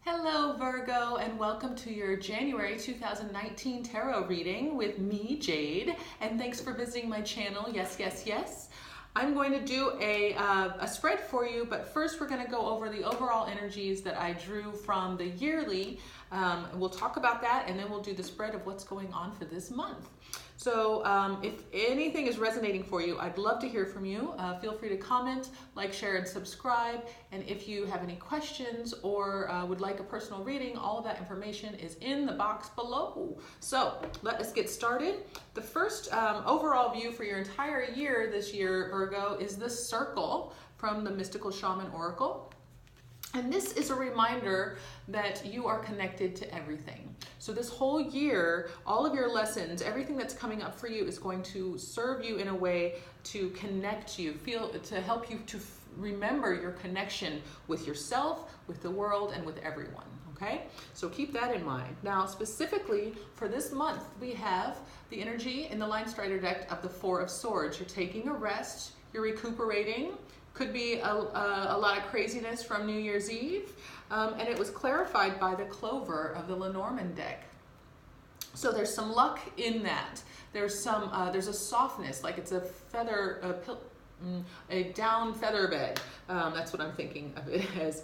Hello Virgo, and welcome to your January 2019 tarot reading with me, Jade, and thanks for visiting my channel, Yes. I'm going to do a spread for you, but first we're going to go over the overall energies that I drew from the yearly. We'll talk about that, and then we'll do the spread of what's going on for this month. So if anything is resonating for you, I'd love to hear from you. Feel free to comment, like, share, and subscribe. And if you have any questions or would like a personal reading, all of that information is in the box below. So let us get started. The first overall view for your entire year this year, Virgo, is the circle from the Mystical Shaman Oracle. And this is a reminder that you are connected to everything. So this whole year, all of your lessons, everything that's coming up for you is going to serve you in a way to connect you, to help you to remember your connection with yourself, with the world, and with everyone. Okay? So keep that in mind. Now, specifically for this month, we have the energy in the Line Strider deck of the Four of Swords. You're taking a rest, you're recuperating. Could be a lot of craziness from New Year's Eve, and it was clarified by the Clover of the Lenormand deck. So there's some luck in that. There's a softness, like it's a feather, a down feather bed. That's what I'm thinking of it as.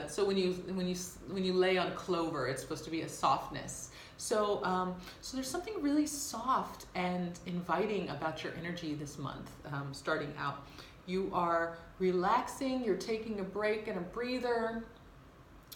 So when you lay on clover, it's supposed to be a softness. So there's something really soft and inviting about your energy this month, starting out. You are relaxing, you're taking a break and a breather,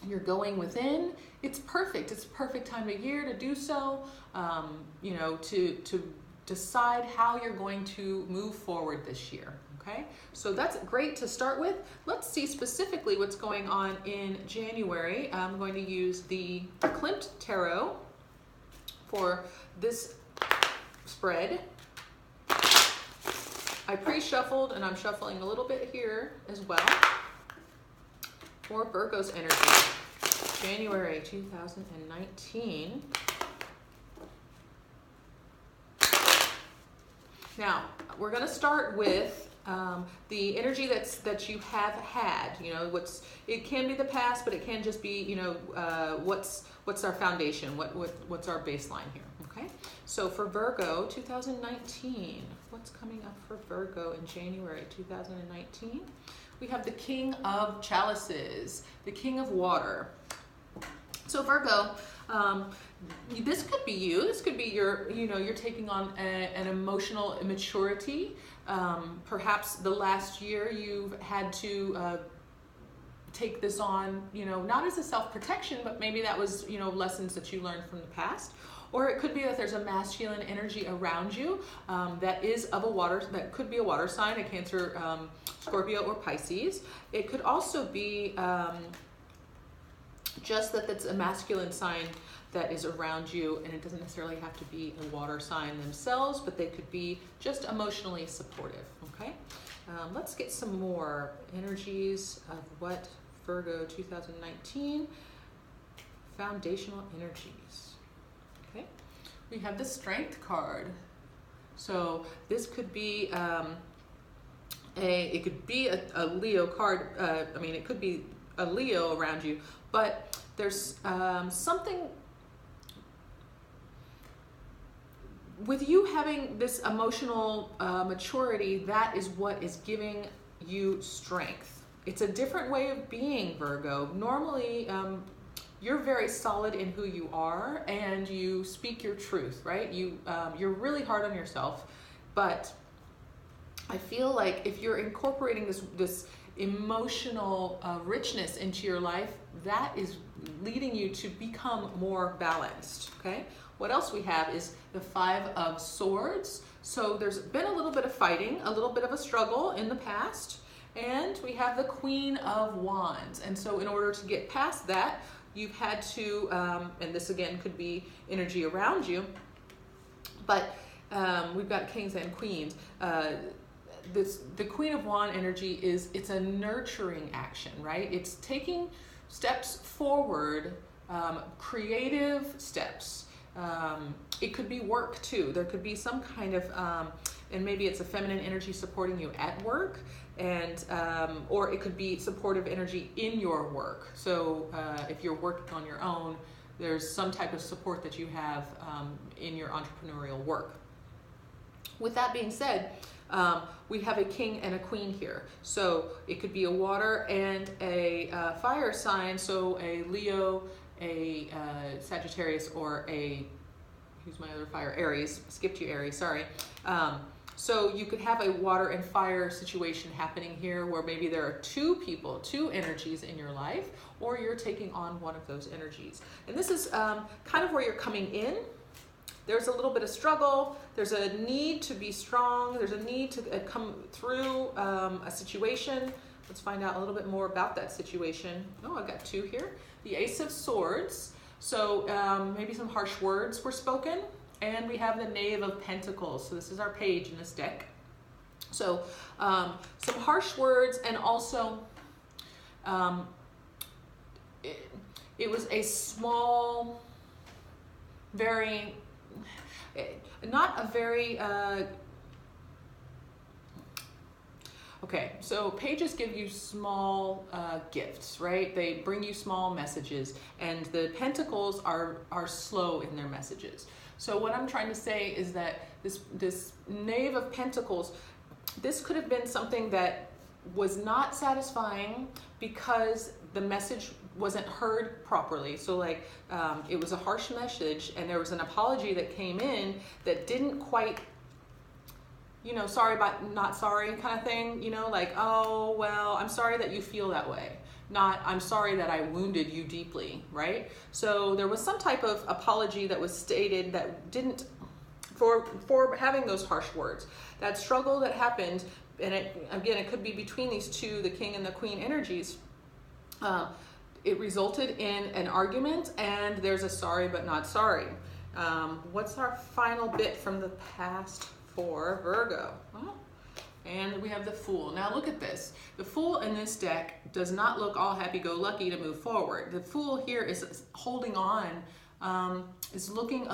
you're going within. It's perfect. It's a perfect time of year to do so, to decide how you're going to move forward this year, okay? So that's great to start with. Let's see specifically what's going on in January. I'm going to use the Klimt Tarot for this spread. I pre-shuffled, and I'm shuffling a little bit here as well for Virgo's energy, January 2019. Now, we're going to start with the energy that you have had. You know, it can be the past, but it can just be, what's our foundation? What's our baseline here? Okay. So for Virgo 2019, what's coming up for Virgo in January 2019? We have the King of Chalices, the King of Water. So Virgo, this could be you. This could be you're taking on an emotional immaturity. Perhaps the last year you've had to take this on, not as a self-protection, but maybe that was, lessons that you learned from the past. Or it could be that there's a masculine energy around you that could be a water sign, a Cancer, Scorpio, or Pisces. It could also be just that it's a masculine sign that is around you, and it doesn't necessarily have to be a water sign themselves, but they could be just emotionally supportive, okay? Let's get some more energies of what Virgo 2019, foundational energies. Okay, we have the Strength card. So this could be it could be a Leo card. It could be a Leo around you, but there's something with you having this emotional maturity. That is what is giving you strength. It's a different way of being, Virgo. Normally, you're very solid in who you are, and you speak your truth, right? You're really hard on yourself, but I feel like if you're incorporating this emotional richness into your life, that is leading you to become more balanced, okay? What else we have is the Five of Swords. So there's been a little bit of fighting, a little bit of a struggle in the past, and we have the Queen of Wands. And so in order to get past that, you've had to, and this again could be energy around you, but we've got kings and queens. The Queen of Wands energy it's a nurturing action, right? It's taking steps forward, creative steps. It could be work too. There could be some kind of, and maybe it's a feminine energy supporting you at work. and or it could be supportive energy in your work. So if you're working on your own, there's some type of support that you have in your entrepreneurial work. With that being said, we have a king and a queen here. So it could be a water and a fire sign, so a Leo, a Sagittarius, or a, who's my other fire? Aries. Skipped you, Aries, sorry. So you could have a water and fire situation happening here where maybe there are two people, two energies in your life, or you're taking on one of those energies. And this is kind of where you're coming in. There's a little bit of struggle. There's a need to be strong. There's a need to come through a situation. Let's find out a little bit more about that situation. Oh, I've got two here. The Ace of Swords. So maybe some harsh words were spoken. And we have the Knave of Pentacles. So this is our page in this deck. So some harsh words, and also it was a small, very, not a very, okay, so pages give you small gifts, right? They bring you small messages, and the pentacles are slow in their messages. So what I'm trying to say is that this Knave of Pentacles, this could have been something that was not satisfying because the message wasn't heard properly. So like it was a harsh message, and there was an apology that came in that didn't quite, you know, sorry but not sorry kind of thing, you know, like, oh, well, I'm sorry that you feel that way. Not, I'm sorry that I wounded you deeply, right? So there was some type of apology that was stated that didn't, for having those harsh words. That struggle that happened, and it, again, it could be between these two, the king and the queen energies, it resulted in an argument, and there's a sorry but not sorry. What's our final bit from the past for Virgo? Well, and we have the Fool. Now look at this. The Fool in this deck does not look all happy-go-lucky to move forward. The Fool here is holding on, is looking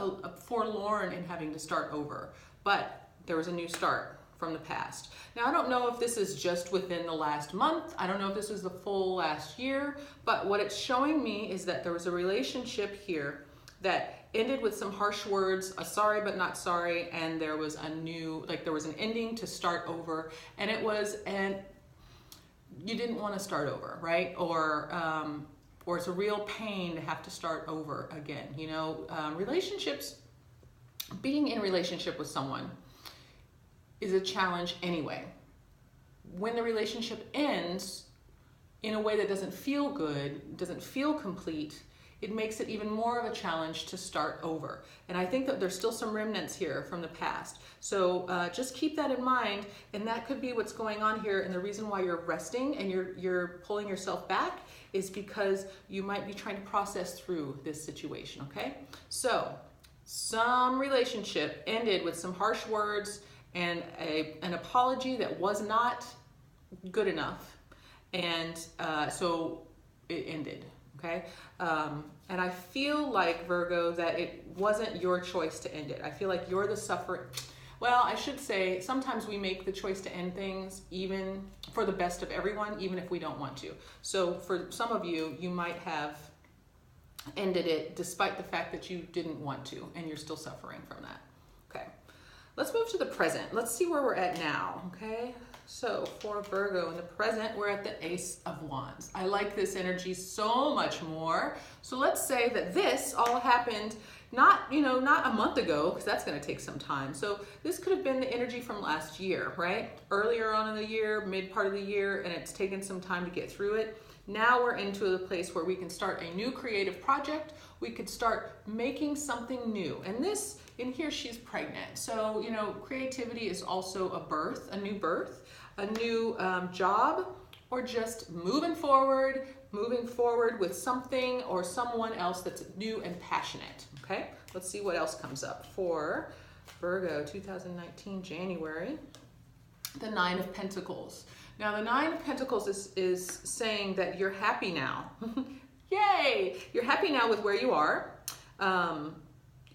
forlorn in having to start over. But there was a new start from the past. Now I don't know if this is just within the last month. I don't know if this was the full last year. But what it's showing me is that there was a relationship here that ended with some harsh words, a sorry but not sorry, and there was a new, like there was an ending to start over, and it was, and you didn't want to start over, right? Or it's a real pain to have to start over again, you know? Relationships, being in a relationship with someone is a challenge anyway. When the relationship ends in a way that doesn't feel good, doesn't feel complete, it makes it even more of a challenge to start over. And I think that there's still some remnants here from the past. So just keep that in mind, and that could be what's going on here. And the reason why you're resting and you're pulling yourself back is because you might be trying to process through this situation, okay? So some relationship ended with some harsh words and an apology that was not good enough. And so it ended. Okay, and I feel like, Virgo, that it wasn't your choice to end it. I feel like you're the sufferer. Well, I should say sometimes we make the choice to end things even for the best of everyone, even if we don't want to. So for some of you, you might have ended it despite the fact that you didn't want to, and you're still suffering from that. Okay, let's move to the present. Let's see where we're at now, okay? So for Virgo in the present, we're at the Ace of Wands. I like this energy so much more. So let's say that this all happened not a month ago, because that's going to take some time. So this could have been the energy from last year, right? Earlier on in the year, mid part of the year, and it's taken some time to get through it. Now we're into the place where we can start a new creative project. We could start making something new. And this, in here, she's pregnant. So, you know, creativity is also a birth, a new job, or just moving forward with something or someone else that's new and passionate, okay? Let's see what else comes up for Virgo 2019 January. The Nine of Pentacles. Now the Nine of Pentacles is saying that you're happy now. Yay! You're happy now with where you are.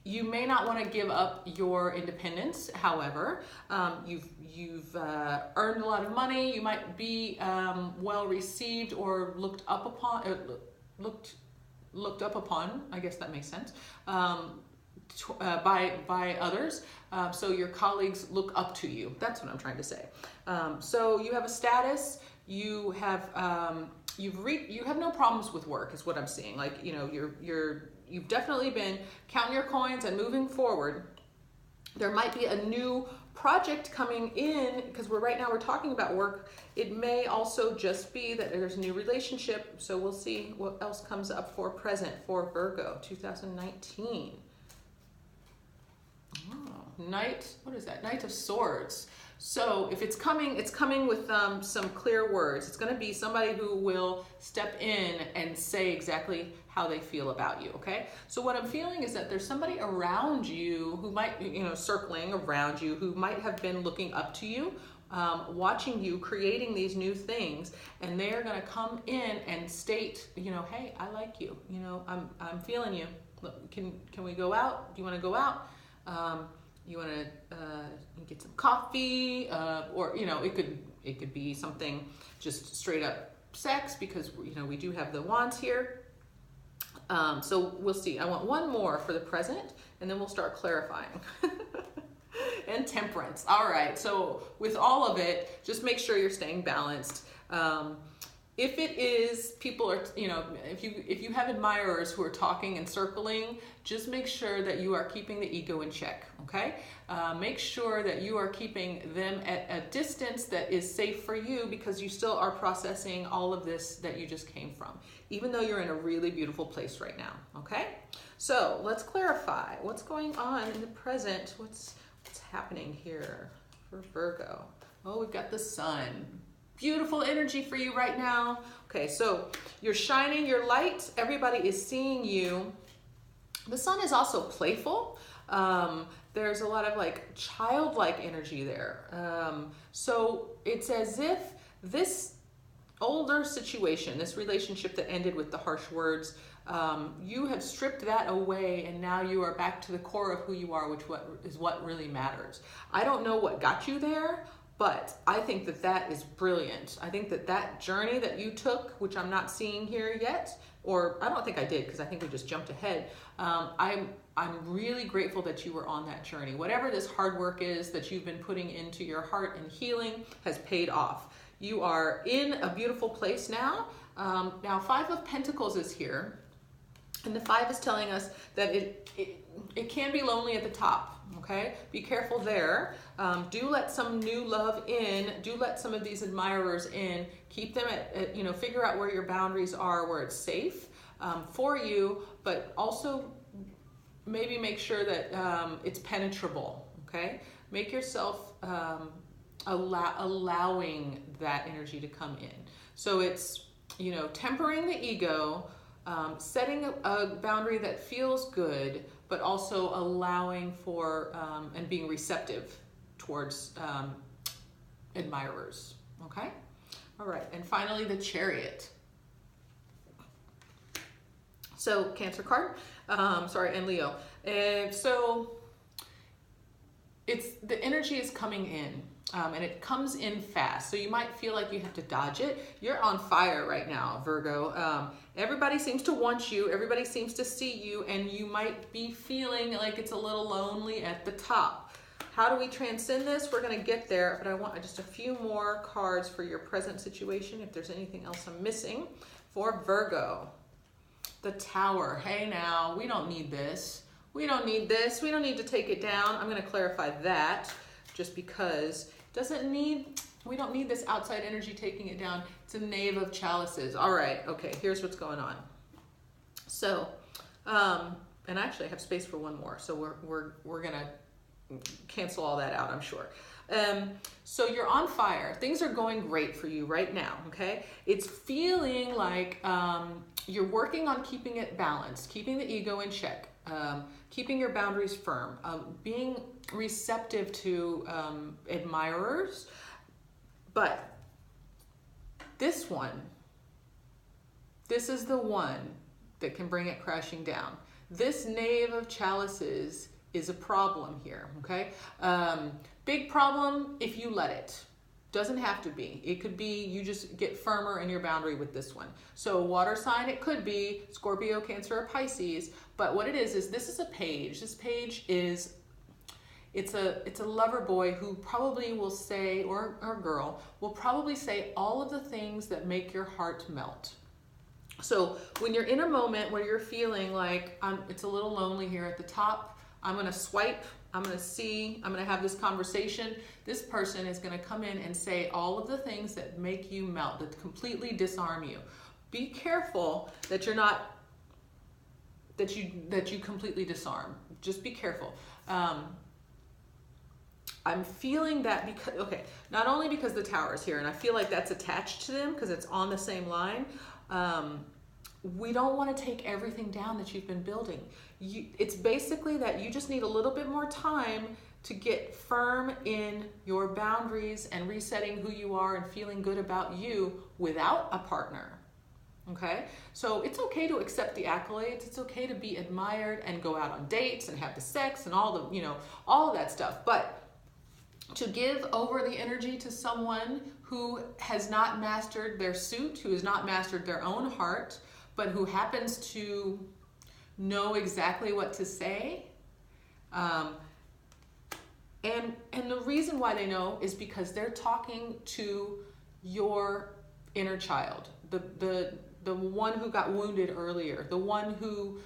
You may not want to give up your independence. However, you've earned a lot of money. You might be well received or looked up upon. Looked up upon. I guess that makes sense. By others. So your colleagues look up to you. That's what I'm trying to say. So you have a status. You have you have no problems with work, is what I'm seeing. Like, you know, you've definitely been counting your coins and moving forward. There might be a new project coming in, because right now we're talking about work. It may also just be that there's a new relationship. So we'll see what else comes up for present for Virgo 2019. Oh, what is that? Knight of Swords. So if it's coming with some clear words. It's going to be somebody who will step in and say exactly how they feel about you, okay? So what I'm feeling is that there's somebody around you who might, you know, circling around you, who might have been looking up to you, watching you creating these new things, and they're going to come in and state, you know, hey, I like you. You know, I'm feeling you. Look, can we go out? Do you want to go out? You want to get some coffee, or, you know, it could be something just straight up sex, because, you know, we do have the wands here. So we'll see. I want one more for the present, and then we'll start clarifying. And temperance. All right. So with all of it, just make sure you're staying balanced. If it is, people are, you know, if you have admirers who are talking and circling, just make sure that you are keeping the ego in check, okay? Make sure that you are keeping them at a distance that is safe for you, because you still are processing all of this that you just came from, even though you're in a really beautiful place right now, okay? So let's clarify what's going on in the present. What's happening here for Virgo? Oh, we've got the sun. Beautiful energy for you right now. Okay, so you're shining your light. Everybody is seeing you. The sun is also playful. There's a lot of like childlike energy there. So it's as if this older situation, this relationship that ended with the harsh words, you have stripped that away, and now you are back to the core of who you are, which is what really matters. I don't know what got you there, but I think that is brilliant. I think that journey that you took, which I'm not seeing here yet, or I don't think I did, because I think we just jumped ahead. I'm really grateful that you were on that journey. Whatever this hard work is that you've been putting into your heart and healing has paid off. You are in a beautiful place now. Now, Five of Pentacles is here, and the Five is telling us that it can be lonely at the top. Okay, be careful there. Do let some new love in. Do let some of these admirers in. Keep them at, you know, figure out where your boundaries are, where it's safe for you, but also maybe make sure that it's penetrable. Okay, make yourself allowing that energy to come in. So it's, you know, tempering the ego, setting a boundary that feels good, but also allowing for and being receptive towards admirers, okay? All right, and finally the Chariot. So Cancer card, and Leo. And so the energy is coming in. And it comes in fast, so you might feel like you have to dodge it. You're on fire right now, Virgo. Everybody seems to want you. Everybody seems to see you, and you might be feeling like it's a little lonely at the top. How do we transcend this? We're going to get there, but I want just a few more cards for your present situation, if there's anything else I'm missing. For Virgo, the Tower. Hey now, we don't need this. We don't need this. We don't need to take it down. I'm going to clarify that, just because we don't need this outside energy taking it down. It's a Knave of Chalices. All right, okay, here's what's going on. So, and actually I have space for one more, so we're gonna cancel all that out, I'm sure. So you're on fire. Things are going great for you right now, okay? It's feeling like you're working on keeping it balanced, keeping the ego in check, keeping your boundaries firm, being receptive to admirers. But this is the one that can bring it crashing down. This Knave of Chalices is a problem here, okay? Big problem if you let it. Doesn't have to be. It could be you just get firmer in your boundary with this one. So water sign, it could be Scorpio, Cancer, or Pisces. But what it is this is a page. This page is, it's a lover boy who probably will say, or girl, will probably say all of the things that make your heart melt. So when you're in a moment where you're feeling like it's a little lonely here at the top, I'm going to swipe, I'm going to see, I'm going to have this conversation. This person is going to come in and say all of the things that make you melt, that completely disarm you. Be careful that you're not, that you completely disarm. Just be careful. I'm feeling that because, okay, not only because the Tower is here, and I feel like that's attached to them because it's on the same line. We don't want to take everything down that you've been building. It's basically that you just need a little bit more time to get firm in your boundaries and resetting who you are and feeling good about you without a partner. Okay? So it's okay to accept the accolades. It's okay to be admired and go out on dates and have the sex and all the, all of that stuff. But to give over the energy to someone who has not mastered their suit, who has not mastered their own heart, but who happens to know exactly what to say. And the reason why they know is because they're talking to your inner child, the one who got wounded earlier, the one who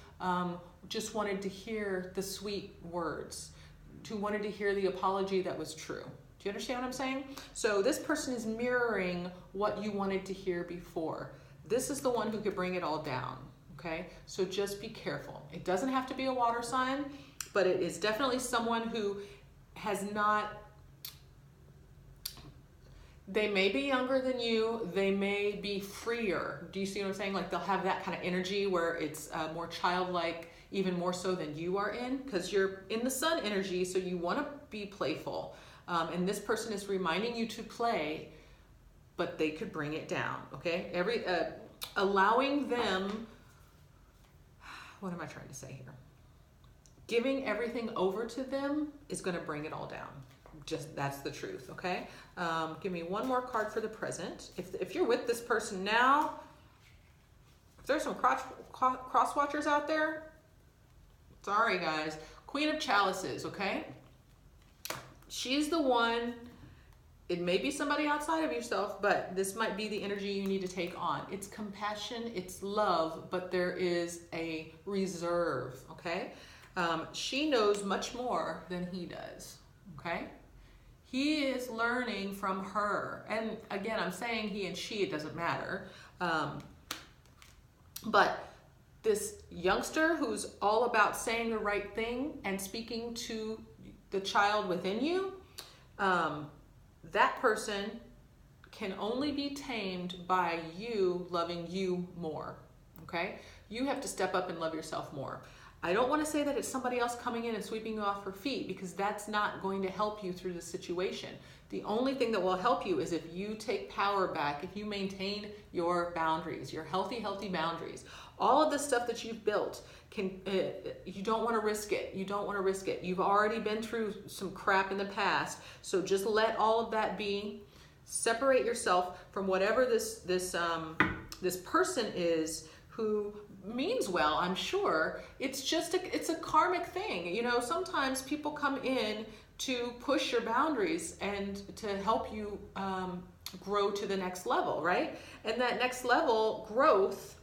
just wanted to hear the sweet words, who wanted to hear the apology that was true. Do you understand what I'm saying? So this person is mirroring what you wanted to hear before. This is the one who could bring it all down, okay? So just be careful. It doesn't have to be a water sign, but it is definitely someone who has not, they may be younger than you, they may be freer. Do you see what I'm saying? Like they'll have that kind of energy where it's more childlike, even more so than you are in, because you're in the sun energy, so you want to be playful. And this person is reminding you to play, but they could bring it down, okay? Allowing them, what am I trying to say here? Giving everything over to them is going to bring it all down. Just, that's the truth, okay? Give me one more card for the present. If you're with this person now, if there's some cross watchers out there, sorry guys. Queen of Chalices, okay? She's the one. It may be somebody outside of yourself, but this might be the energy you need to take on. It's compassion, it's love, but there is a reserve, okay? She knows much more than he does, okay? He is learning from her. And again, I'm saying he and she, it doesn't matter. But this youngster who's all about saying the right thing and speaking to the child within you, that person can only be tamed by you loving you more, okay? You have to step up and love yourself more. I don't want to say that it's somebody else coming in and sweeping you off her feet, because that's not going to help you through the situation. The only thing that will help you is if you take power back, if you maintain your boundaries, your healthy boundaries. All of the stuff that you've built, you don't want to risk it. You don't want to risk it. You've already been through some crap in the past, so just let all of that be. Separate yourself from whatever this person is who means well, I'm sure. It's just it's a karmic thing. Sometimes people come in to push your boundaries and to help you grow to the next level, right? And that next level growth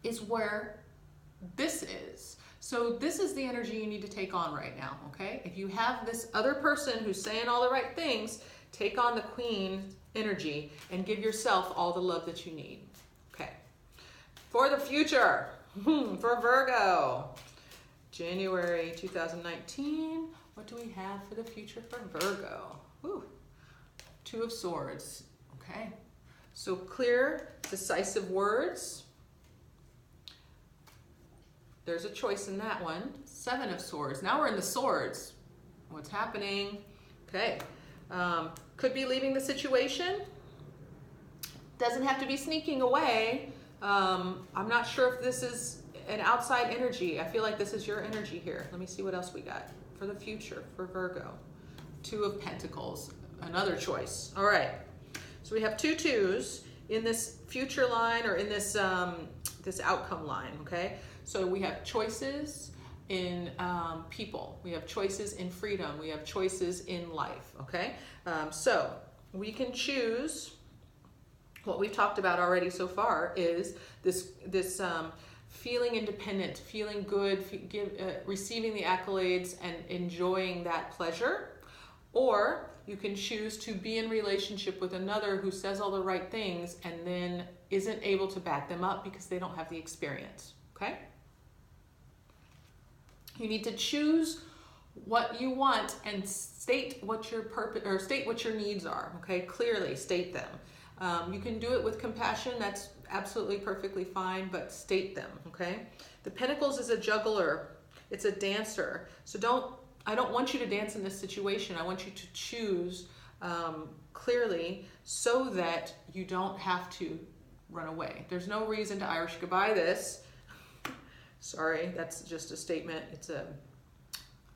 is where this is. So this is the energy you need to take on right now, okay? If you have this other person who's saying all the right things, take on the Queen energy and give yourself all the love that you need, okay? For the future, for Virgo, January 2019, what do we have for the future for Virgo? Ooh, Two of Swords, okay? So clear, decisive words. There's a choice in that one. Seven of Swords. Now we're in the Swords. What's happening? Okay. Could be leaving the situation. Doesn't have to be sneaking away. I'm not sure if this is an outside energy. I feel like this is your energy here. Let me see what else we got for the future for Virgo. 2 of Pentacles, another choice. All right, so we have 2 2s in this future line, or in this this outcome line, okay? So we have choices in people, we have choices in freedom, we have choices in life, okay? So we can choose. What we've talked about already so far is this feeling independent, feeling good, receiving the accolades and enjoying that pleasure. Or you can choose to be in relationship with another who says all the right things and then isn't able to back them up because they don't have the experience, okay? You need to choose what you want and state what your purpose, or state what your needs are, okay? Clearly state them. You can do it with compassion, that's absolutely perfectly fine, but state them, okay? The Pentacles is a juggler, it's a dancer. So I don't want you to dance in this situation. I want you to choose clearly so that you don't have to run away. There's no reason to Irish goodbye this. Sorry, that's just a statement.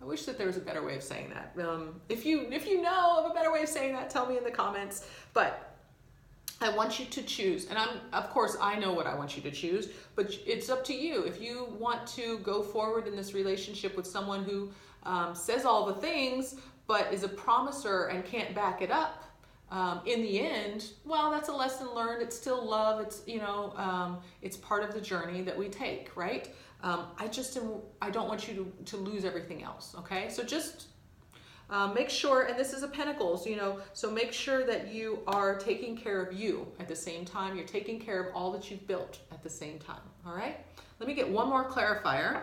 I wish that there was a better way of saying that. If you know of a better way of saying that, tell me in the comments. But I want you to choose, and of course I know what I want you to choose, but it's up to you. If you want to go forward in this relationship with someone who says all the things, but is a promiser and can't back it up, in the end, well, that's a lesson learned. It's still love. It's, it's part of the journey that we take, right? I don't want you to lose everything else, okay? So just make sure, and this is a Pentacles, so make sure that you are taking care of you at the same time. You're taking care of all that you've built at the same time, all right? Let me get one more clarifier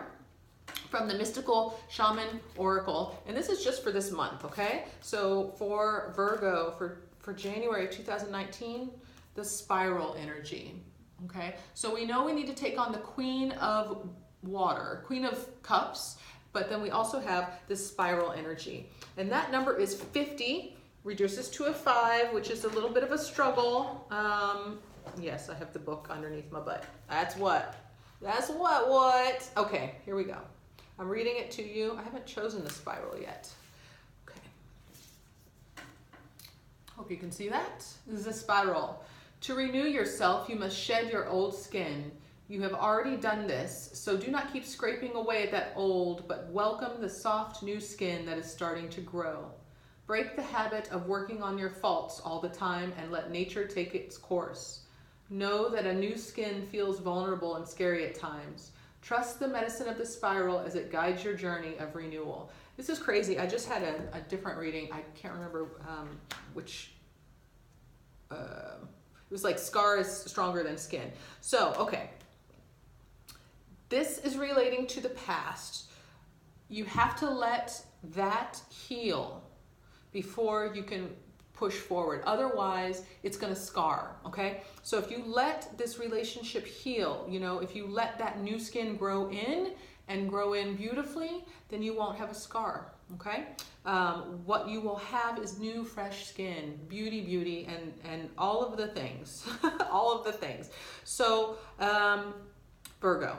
from the Mystical Shaman Oracle, and this is just for this month, okay? So for Virgo, for January 2019, the spiral energy, okay? So we know we need to take on the Queen of Water, Queen of Cups, but then we also have this spiral energy. And that number is 50, reduces to a 5, which is a little bit of a struggle. Yes, I have the book underneath my butt. That's what? Okay, here we go. I'm reading it to you. I haven't chosen the spiral yet. Okay. Hope you can see that. This is a spiral. To renew yourself, you must shed your old skin. You have already done this, so do not keep scraping away at that old, but welcome the soft new skin that is starting to grow. Break the habit of working on your faults all the time and let nature take its course. Know that a new skin feels vulnerable and scary at times. Trust the medicine of the spiral as it guides your journey of renewal. This is crazy. I just had a different reading. I can't remember which. It was like scar is stronger than skin. So, okay. This is relating to the past. You have to let that heal before you can push forward. Otherwise, it's going to scar, okay? So if you let this relationship heal, if you let that new skin grow in and grow in beautifully, then you won't have a scar, okay? What you will have is new, fresh skin, beauty, and all of the things, all of the things. So, Virgo.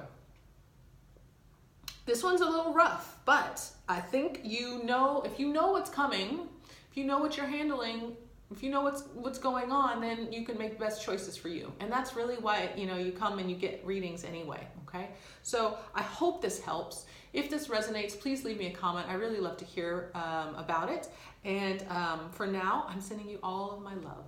This one's a little rough, but I think if you know what's coming, if you know what you're handling, if you know what's going on, then you can make the best choices for you. And that's really why, you come and you get readings anyway, okay? So I hope this helps. If this resonates, please leave me a comment. I really love to hear about it. And for now, I'm sending you all of my love.